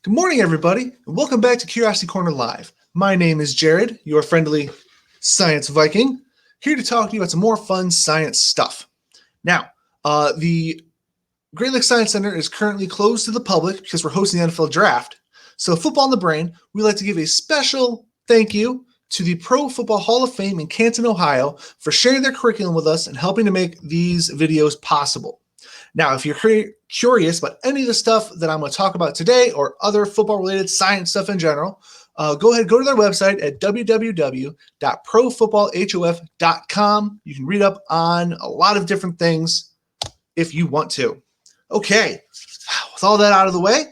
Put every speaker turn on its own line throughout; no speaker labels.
Good morning, everybody, and welcome back to Curiosity Corner Live. My name is Jared, your friendly science Viking, here to talk to you about some more fun science stuff. Now, the Great Lakes Science Center is currently closed to the public because we're hosting the NFL Draft. So, Football in the Brain, we'd like to give a special thank you to the Pro Football Hall of Fame in Canton, Ohio, for sharing their curriculum with us and helping to make these videos possible. Now, if you're curious about any of the stuff that I'm going to talk about today or other football-related science stuff in general, go ahead, go to their website at www.profootballhof.com. You can read up on a lot of different things if you want to. Okay, with all that out of the way,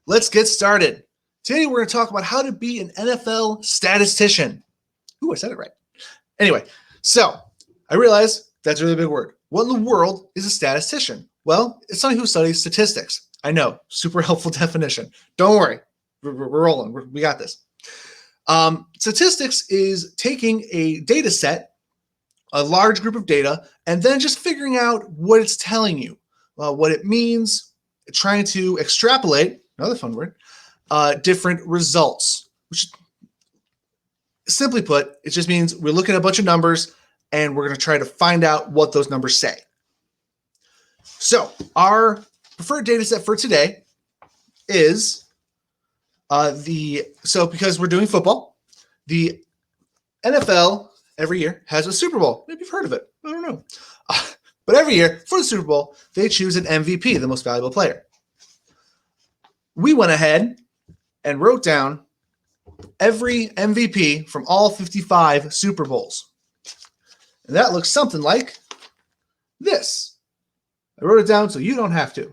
let's get started. Today, we're going to talk about how to be an NFL statistician. Ooh, I said it right. Anyway, so I realize that's a really big word. What in the world is a statistician? Well, it's somebody who studies statistics. I know, super helpful definition. Don't worry, we're rolling. We got this. Statistics is taking a data set, a large group of data, and then just figuring out what it's telling you, what it means, trying to extrapolate, another fun word, different results, which simply put, it just means we're looking at a bunch of numbers and we're going to try to find out what those numbers say. So our preferred data set for today is because we're doing football, the NFL every year has a Super Bowl. Maybe you've heard of it. I don't know. But every year for the Super Bowl, they choose an MVP, the most valuable player. We went ahead and wrote down every MVP from all 55 Super Bowls. And that looks something like this. I wrote it down so you don't have to.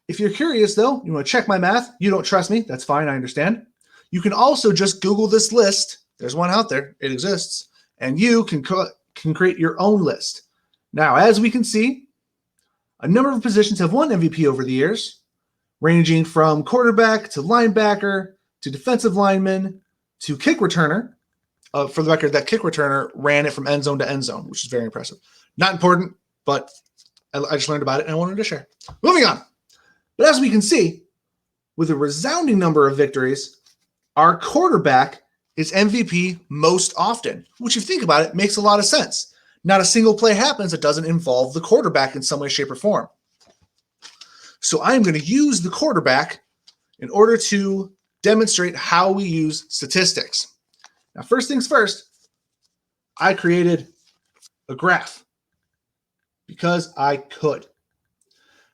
If you're curious, though, you want to check my math, you don't trust me, that's fine, I understand. You can also just Google this list. There's one out there. It exists. And you can create your own list. Now, as we can see, a number of positions have won MVP over the years, ranging from quarterback to linebacker to defensive lineman to kick returner. For the record, that kick returner ran it from end zone to end zone, which is very impressive. Not important, but I just learned about it and I wanted to share. Moving on. But as we can see, with a resounding number of victories, our quarterback is MVP most often, which if you think about it, makes a lot of sense. Not a single play happens that doesn't involve the quarterback in some way, shape, or form. So I'm going to use the quarterback in order to demonstrate how we use statistics. Now, first things first, I created a graph because I could.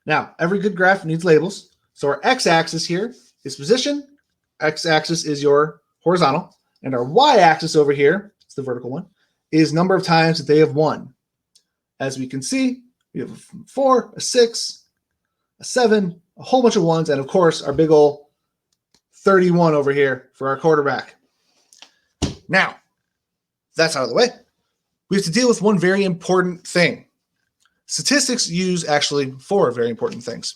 Now, every good graph needs labels. So our x-axis here is position, x-axis is your horizontal, and our y-axis over here, it's the vertical one, is number of times that they have won. As we can see, we have a 4, a 6, a 7, a whole bunch of ones, and of course, our big old 31 over here for our quarterback. Now, that's out of the way. We have to deal with one very important thing. Statistics use actually 4 very important things.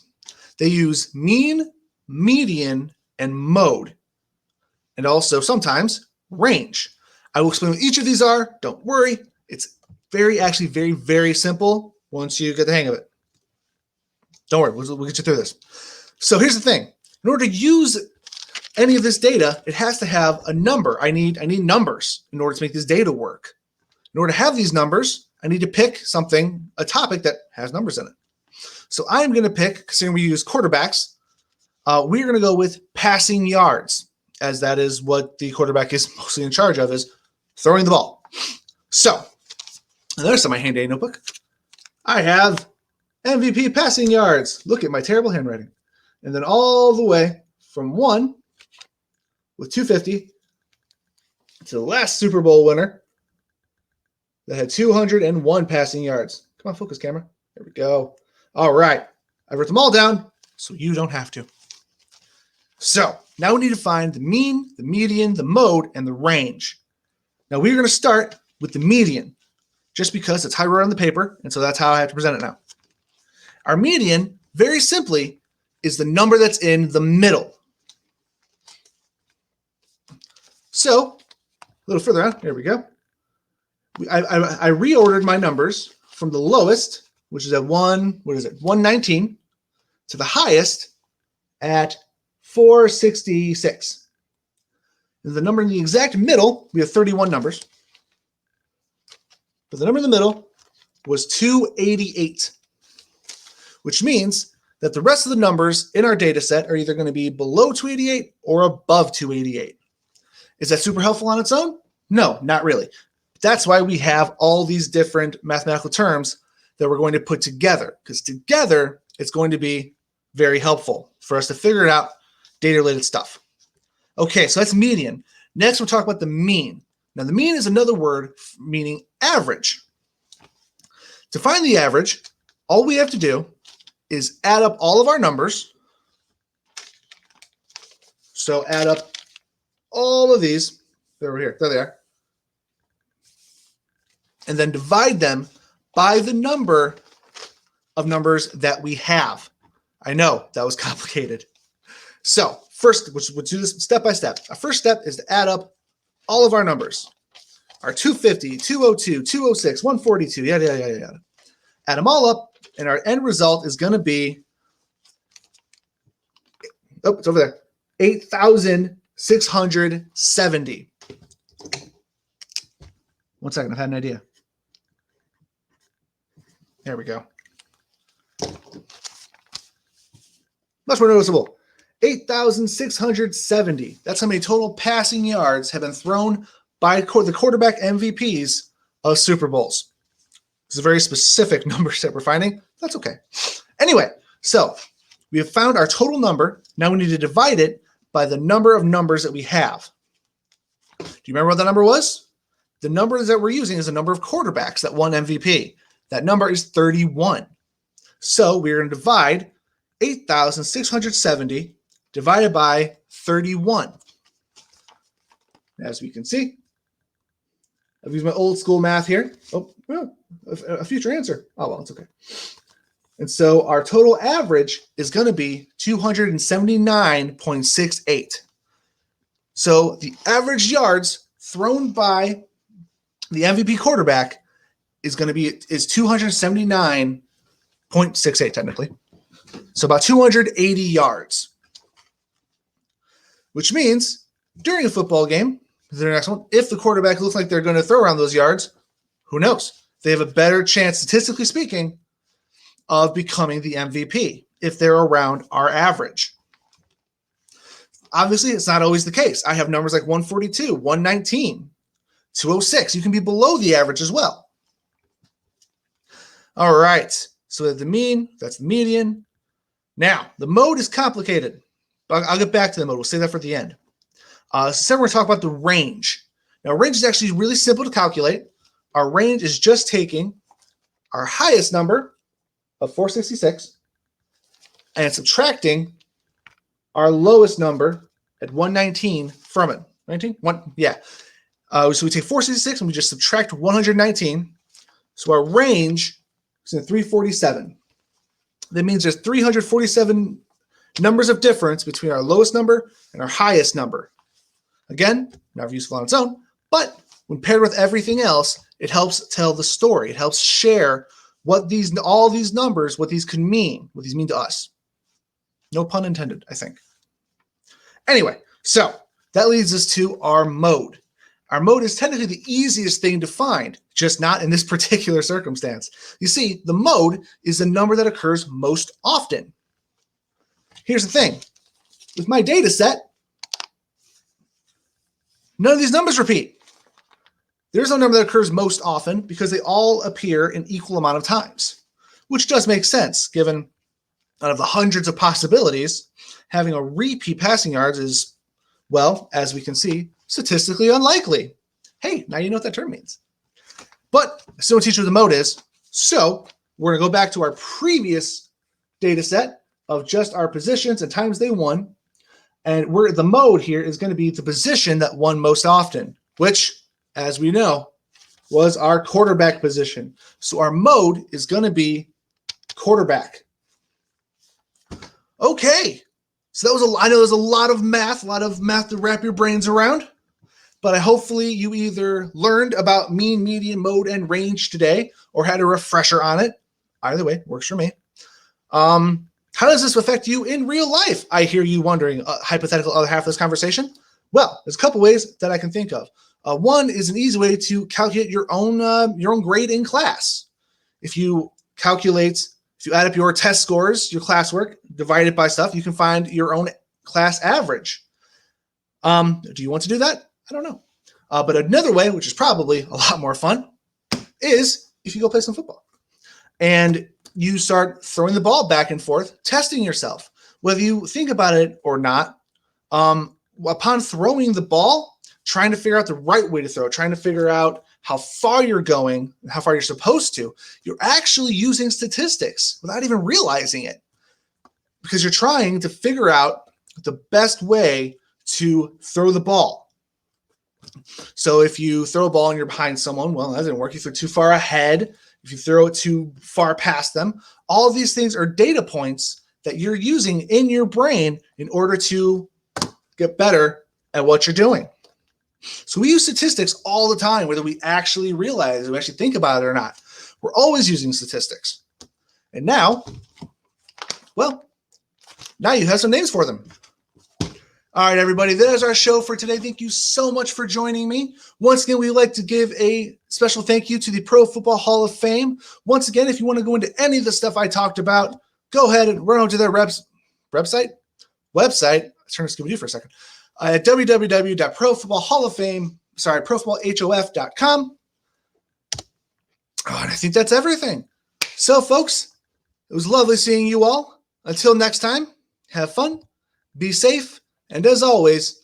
They use mean, median, and mode, and also sometimes range. I will explain what each of these are. Don't worry. It's very, very simple once you get the hang of it. Don't worry. We'll get you through this. So here's the thing. In order to use any of this data, it has to have a number. I need numbers in order to make this data work. In order to have these numbers, I need to pick a topic that has numbers in it. So I'm going to pick, considering we use quarterbacks, we're going to go with passing yards, as that is what the quarterback is mostly in charge of, is throwing the ball. So, there's my handy notebook. I have MVP passing yards. Look at my terrible handwriting. And then all the way from 1 with 250 to the last Super Bowl winner that had 201 passing yards. Come on, focus, camera. There we go. All right. I wrote them all down so you don't have to. So now we need to find the mean, the median, the mode, and the range. Now we're going to start with the median just because it's how I wrote on the paper, and so that's how I have to present it now. Our median, very simply, is the number that's in the middle. So a little further on, here we go. I reordered my numbers from the lowest, which is at 119, to the highest at 466. And the number in the exact middle, we have 31 numbers. But the number in the middle was 288, which means that the rest of the numbers in our data set are either going to be below 288 or above 288. Is that super helpful on its own? No, not really. That's why we have all these different mathematical terms that we're going to put together, because together it's going to be very helpful for us to figure out data-related stuff. Okay, so that's median. Next, we'll talk about the mean. Now, the mean is another word meaning average. To find the average, all we have to do is add up all of our numbers. So add up all of these. They're over here. There they are. And then divide them by the number of numbers that we have. I know that was complicated. So first, we'll do this step by step. Our first step is to add up all of our numbers. Our 250, 202, 206, 142, yada, yada, yada, yada. Add them all up, and our end result is going to be, oh, it's over there, 8,670. One second, I've had an idea. There we go. Much more noticeable. 8,670. That's how many total passing yards have been thrown by the quarterback MVPs of Super Bowls. This is a very specific number that we're finding. That's okay. Anyway, so we have found our total number. Now we need to divide it by the number of numbers that we have. Do you remember what the number was? The number that we're using is the number of quarterbacks that won MVP. That number is 31. So we're going to divide 8,670 divided by 31. As we can see, I've used my old school math here. Oh, well, a future answer. Oh, well, it's okay. And so our total average is going to be 279.68. So the average yards thrown by the MVP quarterback is 279.68 technically. So about 280 yards. Which means during a football game, the next one, if the quarterback looks like they're going to throw around those yards, who knows? They have a better chance, statistically speaking, of becoming the MVP if they're around our average. Obviously, it's not always the case. I have numbers like 142, 119, 206. You can be below the average as well. All right. So that's the mean, that's the median. Now, the mode is complicated. I'll get back to the mode. We'll save that for the end. So we're going to talk about the range. Now, range is actually really simple to calculate. Our range is just taking our highest number of 466 and subtracting our lowest number at 119 from it. 19? Yeah. So we take 466 and we just subtract 119. So our range is in 347. That means there's 347 numbers of difference between our lowest number and our highest number. Again, not useful on its own, but when paired with everything else, it helps tell the story. It helps share what all these numbers, what these could mean, what these mean to us. No pun intended, I think. Anyway, so that leads us to our mode. Our mode is technically the easiest thing to find, just not in this particular circumstance. You see, the mode is the number that occurs most often. Here's the thing. With my data set, none of these numbers repeat. There's no number that occurs most often because they all appear in equal amount of times, which does make sense given out of the hundreds of possibilities, having a repeat passing yards is, well, as we can see, statistically unlikely. Hey, now you know what that term means. But I still want to teach you what the mode is. So we're going to go back to our previous data set of just our positions and times they won. And the mode here is going to be the position that won most often, which, as we know, was our quarterback position. So our mode is going to be quarterback. Okay. So that was I know there's a lot of math to wrap your brains around, but hopefully you either learned about mean, median, mode, and range today or had a refresher on it. Either way, works for me. How does this affect you in real life? I hear you wondering, hypothetical other half of this conversation. Well, there's a couple ways that I can think of. One is an easy way to calculate your own grade in class. If you add up your test scores, your classwork, divide it by stuff, you can find your own class average. Do you want to do that? I don't know. But another way, which is probably a lot more fun, is if you go play some football and you start throwing the ball back and forth, testing yourself. Whether you think about it or not, upon throwing the ball, trying to figure out the right way to throw, trying to figure out how far you're going, how far you're supposed to, you're actually using statistics without even realizing it, because you're trying to figure out the best way to throw the ball. So if you throw a ball and you're behind someone, well, that didn't work. You threw too far ahead. If you throw it too far past them, all of these things are data points that you're using in your brain in order to get better at what you're doing. So we use statistics all the time, whether we actually realize it, we actually think about it or not. We're always using statistics. And now you have some names for them. All right, everybody, that is our show for today. Thank you so much for joining me. Once again, we'd like to give a special thank you to the Pro Football Hall of Fame. Once again, if you want to go into any of the stuff I talked about, go ahead and run over to their website. Let's turn to Scooby-Doo for a second. At www.profootballhof.com. Oh, and I think that's everything. So, folks, it was lovely seeing you all. Until next time, have fun, be safe, and as always,